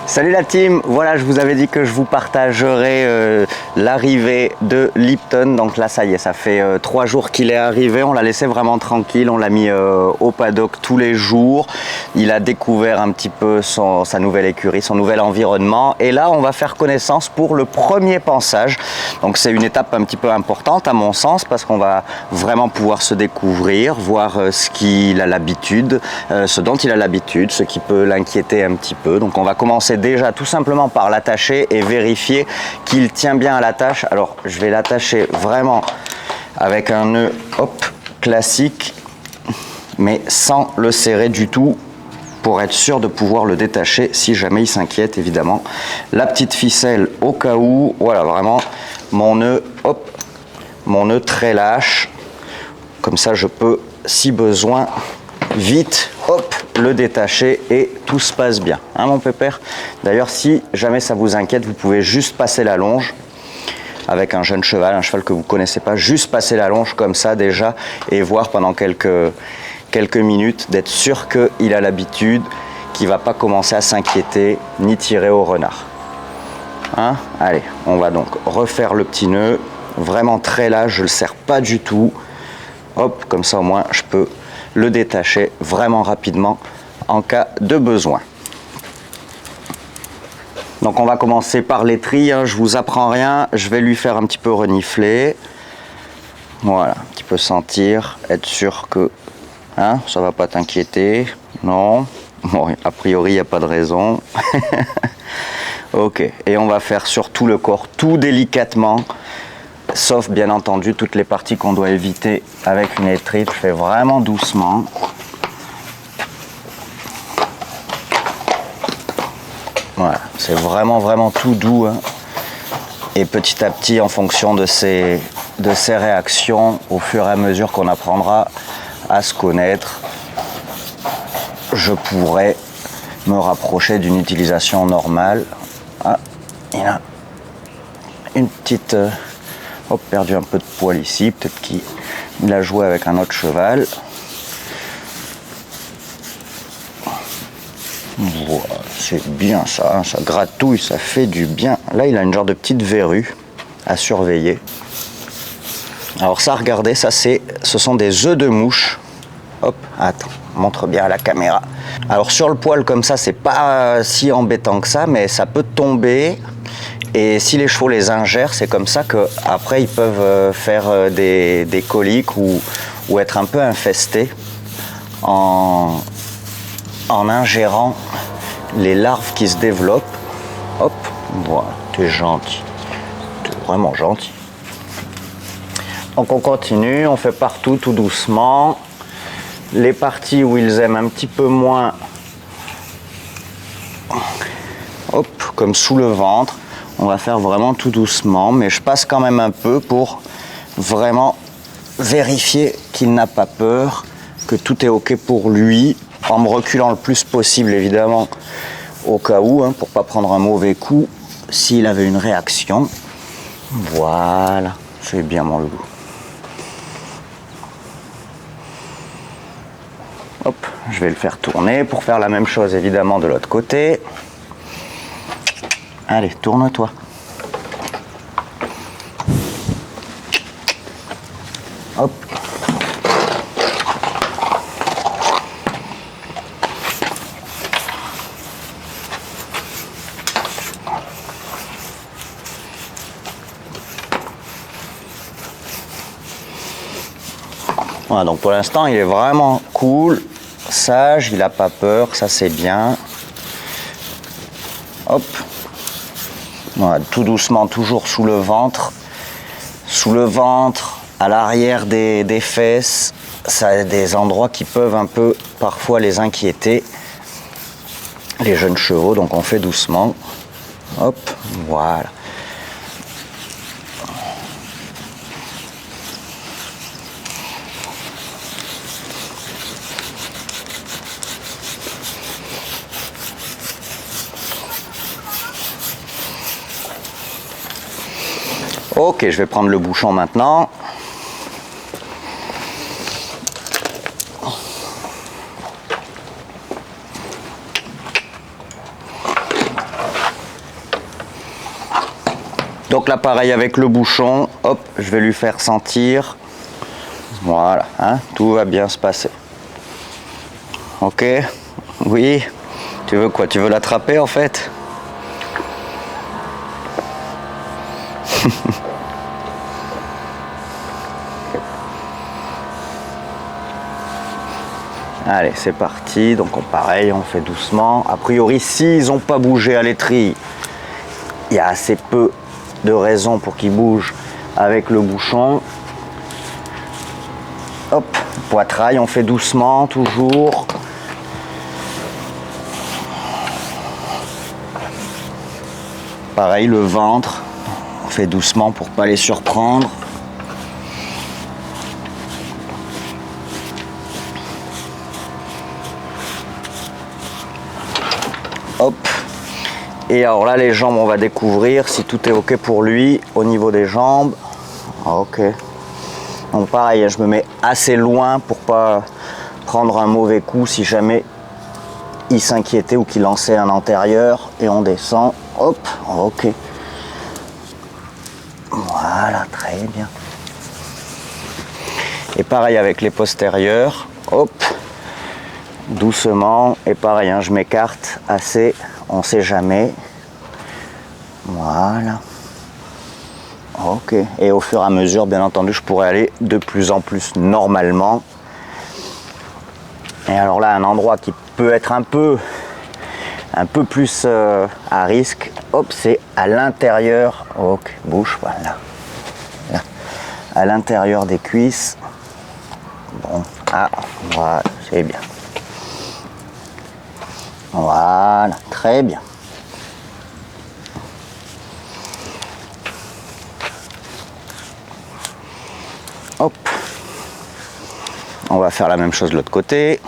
Salut la team, voilà je vous avais dit que je vous partagerai l'arrivée de Lipton. Donc là ça y est, ça fait 3 jours qu'il est arrivé, on l'a laissé vraiment tranquille, on l'a mis au paddock tous les jours. Il a découvert un petit peu sa nouvelle écurie, son nouvel environnement, et là on va faire connaissance pour le premier pansage. Donc c'est une étape un petit peu importante à mon sens, parce qu'on va vraiment pouvoir se découvrir, voir ce qu'il a l'habitude, ce dont il a l'habitude, ce qui peut l'inquiéter un petit peu. Donc on va commencer déjà tout simplement par l'attacher et vérifier qu'il tient bien à l'attache. Alors je vais l'attacher vraiment avec un nœud classique, mais sans le serrer du tout, pour être sûr de pouvoir le détacher si jamais il s'inquiète, évidemment. La petite ficelle au cas où, voilà, vraiment mon nœud, mon nœud très lâche, comme ça je peux, si besoin, vite, le détacher et tout se passe bien, hein mon pépère. D'ailleurs, si jamais ça vous inquiète, vous pouvez juste passer la longe avec un jeune cheval, un cheval que vous connaissez pas, juste passer la longe comme ça déjà et voir pendant quelques minutes, d'être sûr qu'il a l'habitude, qu'il va pas commencer à s'inquiéter ni tirer au renard. Hein? Allez, on va donc refaire le petit nœud, vraiment très lâche, je le serre pas du tout. Hop, comme ça au moins je peux le détacher vraiment rapidement en cas de besoin. Donc on va commencer par l'étrille, hein, je vous apprends rien, je vais lui faire un petit peu renifler. Voilà, un petit peu sentir, être sûr que hein, ça va pas t'inquiéter. Non, bon, a priori il n'y a pas de raison. Ok, et on va faire sur tout le corps, tout délicatement, sauf bien entendu toutes les parties qu'on doit éviter avec une étrille. Je fais vraiment doucement. Voilà, c'est vraiment tout doux, hein. Et petit à petit, en fonction de ses réactions, au fur et à mesure qu'on apprendra à se connaître, je pourrai me rapprocher d'une utilisation normale. Ah, il a une petite... perdu un peu de poil ici, peut-être qu'il a joué avec un autre cheval. Voilà, c'est bien ça, ça gratouille, ça fait du bien. Là, il a une genre de petite verrue à surveiller. Alors ça, regardez, ça ce sont des œufs de mouche. Hop, attends, montre bien à la caméra. Alors sur le poil comme ça, c'est pas si embêtant que ça, mais ça peut tomber. Et si les chevaux les ingèrent, c'est comme ça qu'après ils peuvent faire des coliques ou être un peu infestés en ingérant les larves qui se développent. Hop, voilà, t'es gentil, t'es vraiment gentil. Donc on continue, on fait partout tout doucement. Les parties où ils aiment un petit peu moins, comme sous le ventre, on va faire vraiment tout doucement, mais je passe quand même un peu pour vraiment vérifier qu'il n'a pas peur, que tout est ok pour lui, en me reculant le plus possible évidemment, au cas où, hein, pour pas prendre un mauvais coup s'il avait une réaction. Voilà, c'est bien mon loulou. Hop, je vais le faire tourner pour faire la même chose évidemment de l'autre côté. Allez, tourne-toi. Hop. Voilà, donc pour l'instant, il est vraiment cool, sage, il n'a pas peur, ça c'est bien. Hop. Voilà, tout doucement, toujours sous le ventre. Sous le ventre, à l'arrière des fesses, ça a des endroits qui peuvent un peu parfois les inquiéter, les jeunes chevaux, donc on fait doucement. Hop, voilà. Ok, je vais prendre le bouchon maintenant. Donc là, pareil avec le bouchon, hop, je vais lui faire sentir. Voilà, hein, tout va bien se passer. Ok, oui, tu veux quoi? Tu veux l'attraper en fait? Allez, c'est parti. Donc pareil, on fait doucement. A priori, s'ils n'ont pas bougé à l'étrille, il y a assez peu de raisons pour qu'ils bougent avec le bouchon. Hop, poitrail, on fait doucement, toujours. Pareil, le ventre, on fait doucement pour pas les surprendre. Hop. Et alors là, les jambes, on va découvrir si tout est ok pour lui au niveau des jambes. Ok. Donc pareil, je me mets assez loin pour pas prendre un mauvais coup si jamais il s'inquiétait ou qu'il lançait un antérieur. Et on descend. Hop. Ok. Voilà, très bien. Et pareil avec les postérieurs. Hop. Doucement. Et pareil, hein, je m'écarte assez. On sait jamais. Voilà. Ok. Et au fur et à mesure, bien entendu, je pourrais aller de plus en plus normalement. Et alors là, un endroit qui peut être un peu plus à risque, hop, c'est à l'intérieur. Ok, bouge, voilà. Là. À l'intérieur des cuisses. Bon, ah, voilà, c'est bien. Voilà, très bien. Hop. On va faire la même chose de l'autre côté.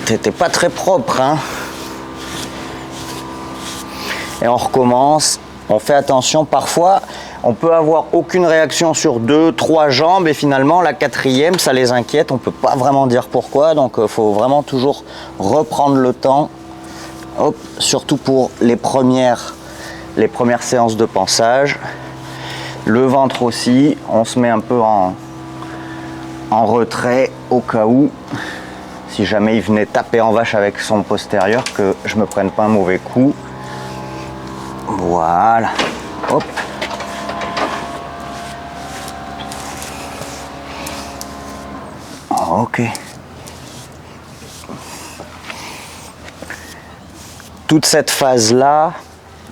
C'était pas très propre, hein. Et on recommence. On fait attention, parfois on peut avoir aucune réaction sur 2, 3 jambes et finalement la 4e, ça les inquiète. On peut pas vraiment dire pourquoi, donc il faut vraiment toujours reprendre le temps. Hop, surtout pour les premières séances de pansage. Le ventre aussi, on se met un peu en retrait au cas où, si jamais il venait taper en vache avec son postérieur, que je me prenne pas un mauvais coup. Voilà, hop. Ok. Toute cette phase-là,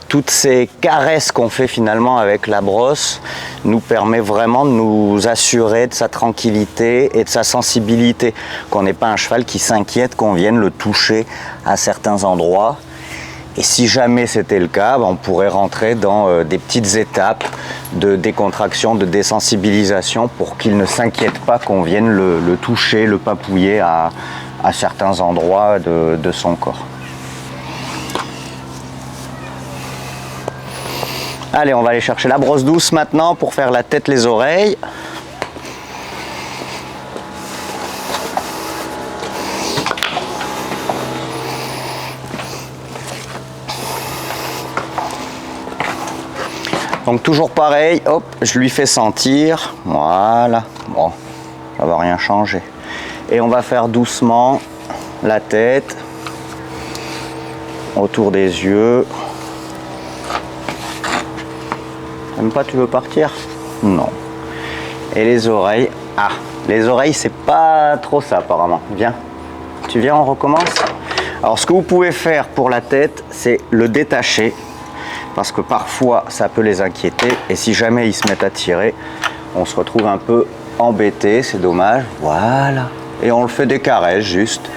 toutes ces caresses qu'on fait finalement avec la brosse nous permet vraiment de nous assurer de sa tranquillité et de sa sensibilité, qu'on n'ait pas un cheval qui s'inquiète qu'on vienne le toucher à certains endroits. Et si jamais c'était le cas, on pourrait rentrer dans des petites étapes de décontraction, de désensibilisation pour qu'il ne s'inquiète pas qu'on vienne le toucher, le papouiller à certains endroits de son corps. Allez, on va aller chercher la brosse douce maintenant pour faire la tête, les oreilles. Donc toujours pareil, hop, je lui fais sentir, voilà, bon, ça va rien changer. Et on va faire doucement la tête, autour des yeux. Même pas, tu veux partir? Non. Et les oreilles, ah, les oreilles c'est pas trop ça apparemment. Viens, tu viens, on recommence. Alors ce que vous pouvez faire pour la tête, c'est le détacher. Parce que parfois ça peut les inquiéter et si jamais ils se mettent à tirer, on se retrouve un peu embêté, c'est dommage. Voilà, et on le fait des caresses juste.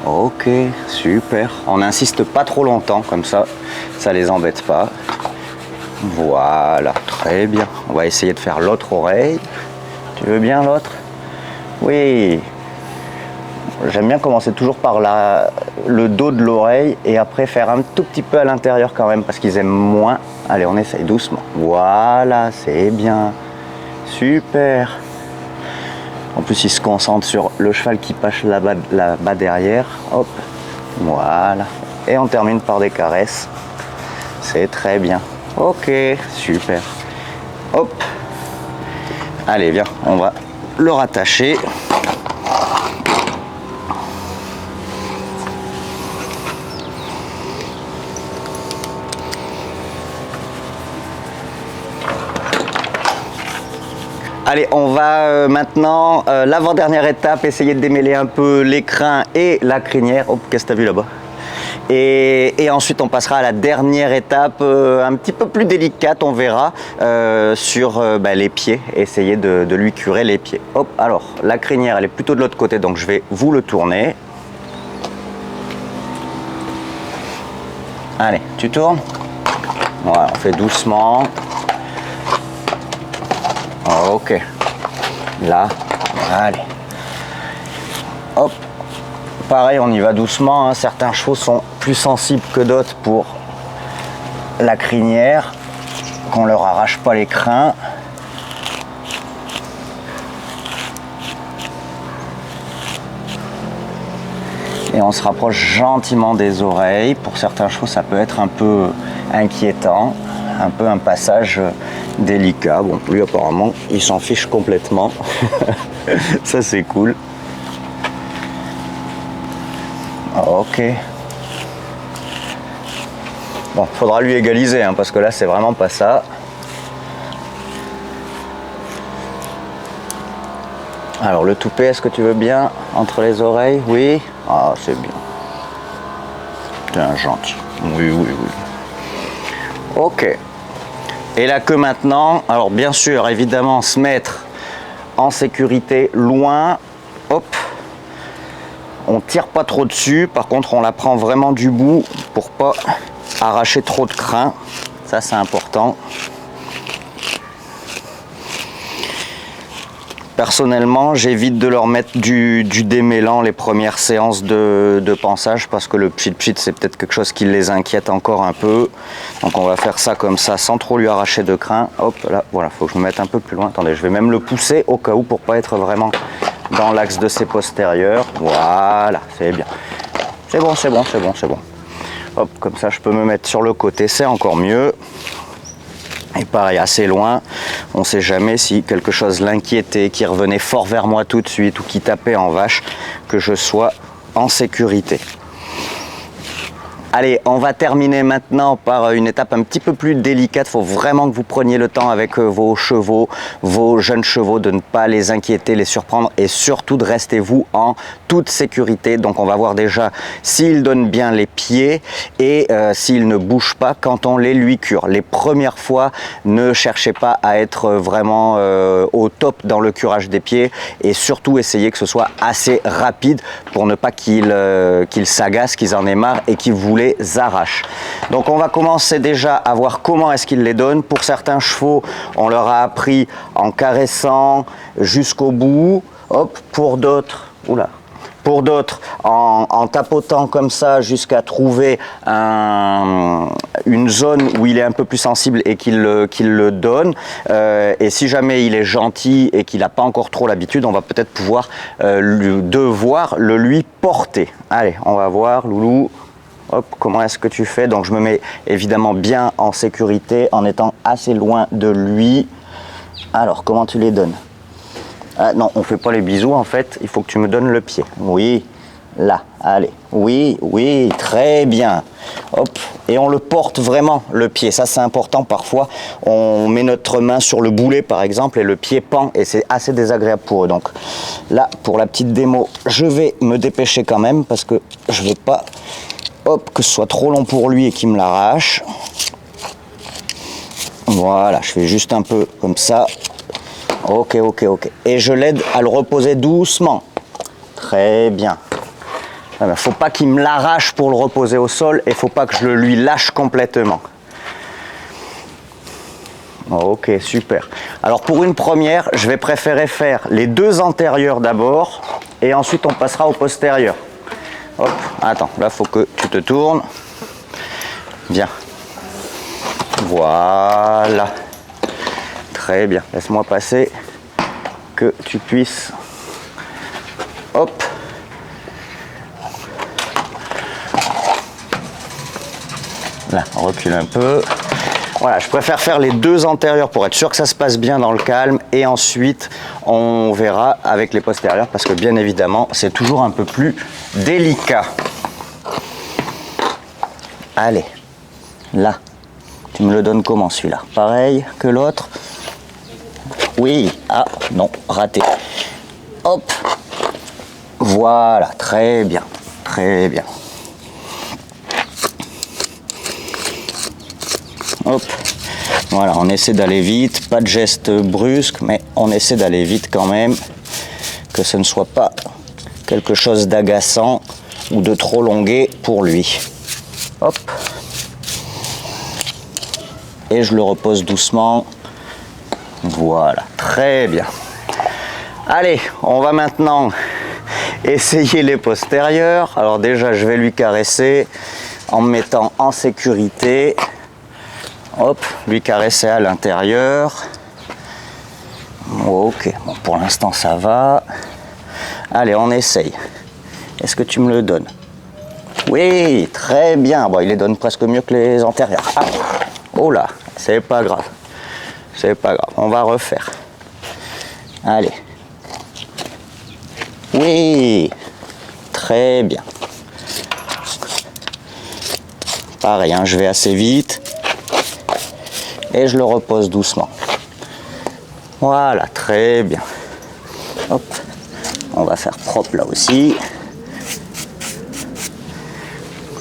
Ok, super. On n'insiste pas trop longtemps, comme ça les embête pas. Voilà, très bien. On va essayer de faire l'autre oreille. Tu veux bien l'autre? Oui. J'aime bien commencer toujours par le dos de l'oreille et après faire un tout petit peu à l'intérieur quand même parce qu'ils aiment moins. Allez, on essaye doucement. Voilà, c'est bien. Super. En plus, ils se concentrent sur le cheval qui passe là-bas derrière. Hop. Voilà. Et on termine par des caresses. C'est très bien. Ok, super. Hop. Allez, viens, on va le rattacher. Allez, on va maintenant, l'avant-dernière étape, essayer de démêler un peu l'écrin et la crinière. Oh, qu'est-ce que tu as vu là-bas? Et ensuite, on passera à la dernière étape, un petit peu plus délicate, on verra, sur les pieds. Essayer de lui curer les pieds. Hop, alors, la crinière, elle est plutôt de l'autre côté, donc je vais vous le tourner. Allez, tu tournes. Voilà, on fait doucement. Ok, là, allez, hop, pareil, on y va doucement, hein. Certains chevaux sont plus sensibles que d'autres pour la crinière, qu'on leur arrache pas les crins. Et on se rapproche gentiment des oreilles. Pour certains chevaux, ça peut être un peu inquiétant, un peu un passage délicat. Bon, lui apparemment, il s'en fiche complètement. Ça, c'est cool. Ok. Bon, faudra lui égaliser, hein, parce que là, c'est vraiment pas ça. Alors, le toupet, est-ce que tu veux bien entre les oreilles? Oui. Ah, c'est bien. T'es un gentil. Oui, oui, oui. Ok. Et la queue maintenant, alors bien sûr, évidemment, se mettre en sécurité loin. Hop. On tire pas trop dessus. Par contre, on la prend vraiment du bout pour pas arracher trop de crins. Ça, c'est important. Personnellement, j'évite de leur mettre du démêlant les premières séances de pansage parce que le pchit-pchit, c'est peut-être quelque chose qui les inquiète encore un peu. Donc on va faire ça comme ça, sans trop lui arracher de crin. Hop, là, voilà, faut que je me mette un peu plus loin. Attendez, je vais même le pousser au cas où pour pas être vraiment dans l'axe de ses postérieurs. Voilà, c'est bien. C'est bon, c'est bon, c'est bon, c'est bon. Hop, comme ça, je peux me mettre sur le côté, c'est encore mieux. Et pareil, assez loin, on ne sait jamais si quelque chose l'inquiétait, qui revenait fort vers moi tout de suite ou qui tapait en vache, que je sois en sécurité. Allez, on va terminer maintenant par une étape un petit peu plus délicate. Il faut vraiment que vous preniez le temps avec vos chevaux, vos jeunes chevaux, de ne pas les inquiéter, les surprendre et surtout de rester vous en toute sécurité. Donc on va voir déjà s'ils donnent bien les pieds et s'ils ne bougent pas quand on les lui cure. Les premières fois, ne cherchez pas à être vraiment au top dans le curage des pieds et surtout essayez que ce soit assez rapide pour ne pas qu'ils s'agacent, qu'ils en aient marre et qu'ils vous les arrachent. Donc on va commencer déjà à voir comment est-ce qu'ils les donnent. Pour certains chevaux, on leur a appris en caressant jusqu'au bout. Hop, pour d'autres, oula. Pour d'autres, en tapotant comme ça jusqu'à trouver une zone où il est un peu plus sensible et qu'il le donne. Et si jamais il est gentil et qu'il n'a pas encore trop l'habitude, on va peut-être pouvoir devoir le lui porter. Allez, on va voir, Loulou. Hop, comment est-ce que tu fais? Donc je me mets évidemment bien en sécurité en étant assez loin de lui. Alors, comment tu les donnes? Ah, non, on ne fait pas les bisous en fait, il faut que tu me donnes le pied. Oui, là, allez. Oui, oui, très bien. Hop, et on le porte vraiment, le pied. Ça, c'est important. Parfois, on met notre main sur le boulet, par exemple, et le pied pend, et c'est assez désagréable pour eux. Donc là, pour la petite démo, je vais me dépêcher quand même, parce que je ne veux pas, hop, que ce soit trop long pour lui et qu'il me l'arrache. Voilà, je fais juste un peu comme ça. Ok, ok, ok. Et je l'aide à le reposer doucement. Très bien. Il ne faut pas qu'il me l'arrache pour le reposer au sol et il ne faut pas que je le lui lâche complètement. Ok, super. Alors pour une première, je vais préférer faire les deux antérieurs d'abord et ensuite on passera au postérieur. Hop, attends, là il faut que tu te tournes. Bien. Voilà. Très bien, laisse-moi passer, que tu puisses, hop, Là, on recule un peu. Voilà, je préfère faire les deux antérieurs pour être sûr que ça se passe bien dans le calme et ensuite on verra avec les postérieurs parce que bien évidemment c'est toujours un peu plus délicat. Allez, là, tu me le donnes comment celui-là? Pareil que l'autre? Oui, ah non, raté. Hop, voilà, très bien, très bien. Hop, voilà, on essaie d'aller vite, pas de geste brusque, mais on essaie d'aller vite quand même, que ce ne soit pas quelque chose d'agaçant ou de trop longué pour lui. Hop, et je le repose doucement, voilà, très bien. Allez, on va maintenant essayer les postérieurs. Alors déjà, je vais lui caresser en me mettant en sécurité. Hop, lui caresser à l'intérieur. Ok, bon, pour l'instant ça va. Allez, on essaye. Est-ce que tu me le donnes? Oui, très bien. Bon, il les donne presque mieux que les antérieurs. Ah, oh là, c'est pas grave. C'est pas grave, on va refaire. Allez. Oui, très bien. Pareil, hein, je vais assez vite. Et je le repose doucement. Voilà, très bien. Hop, on va faire propre là aussi.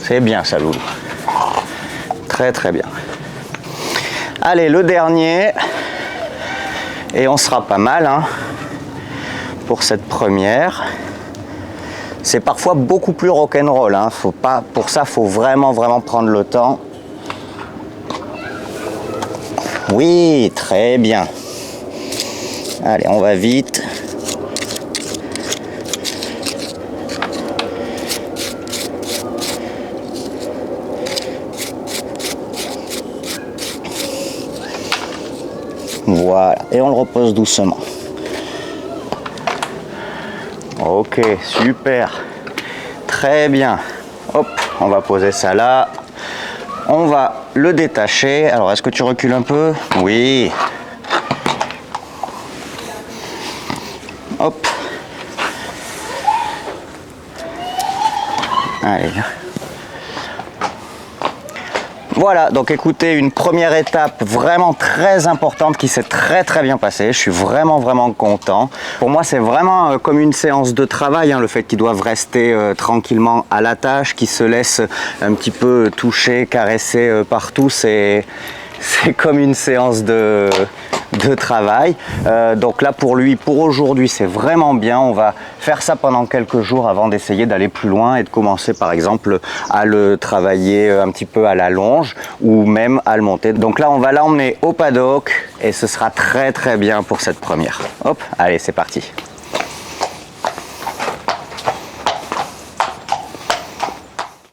C'est bien ça, loulou. Très très bien. Allez, le dernier. Et on sera pas mal hein, pour cette première. C'est parfois beaucoup plus rock'n'roll. Hein. Pour ça, il faut vraiment prendre le temps. Oui, très bien. Allez, on va vite. Voilà, et on le repose doucement. Ok, super. Très bien. Hop, on va poser ça là. On va le détacher. Alors, est-ce que tu recules un peu? Oui. Hop. Allez. Voilà, donc écoutez, une première étape vraiment très importante qui s'est très bien passée. Je suis vraiment content. Pour moi, c'est vraiment comme une séance de travail, hein, le fait qu'ils doivent rester tranquillement à la tâche, qu'ils se laissent un petit peu toucher, caresser partout. C'est comme une séance de travail. Donc là, pour lui, pour aujourd'hui, c'est vraiment bien. On va faire ça pendant quelques jours avant d'essayer d'aller plus loin et de commencer, par exemple, à le travailler un petit peu à la longe ou même à le monter. Donc là, on va l'emmener au paddock et ce sera très bien pour cette première. Hop, allez, c'est parti.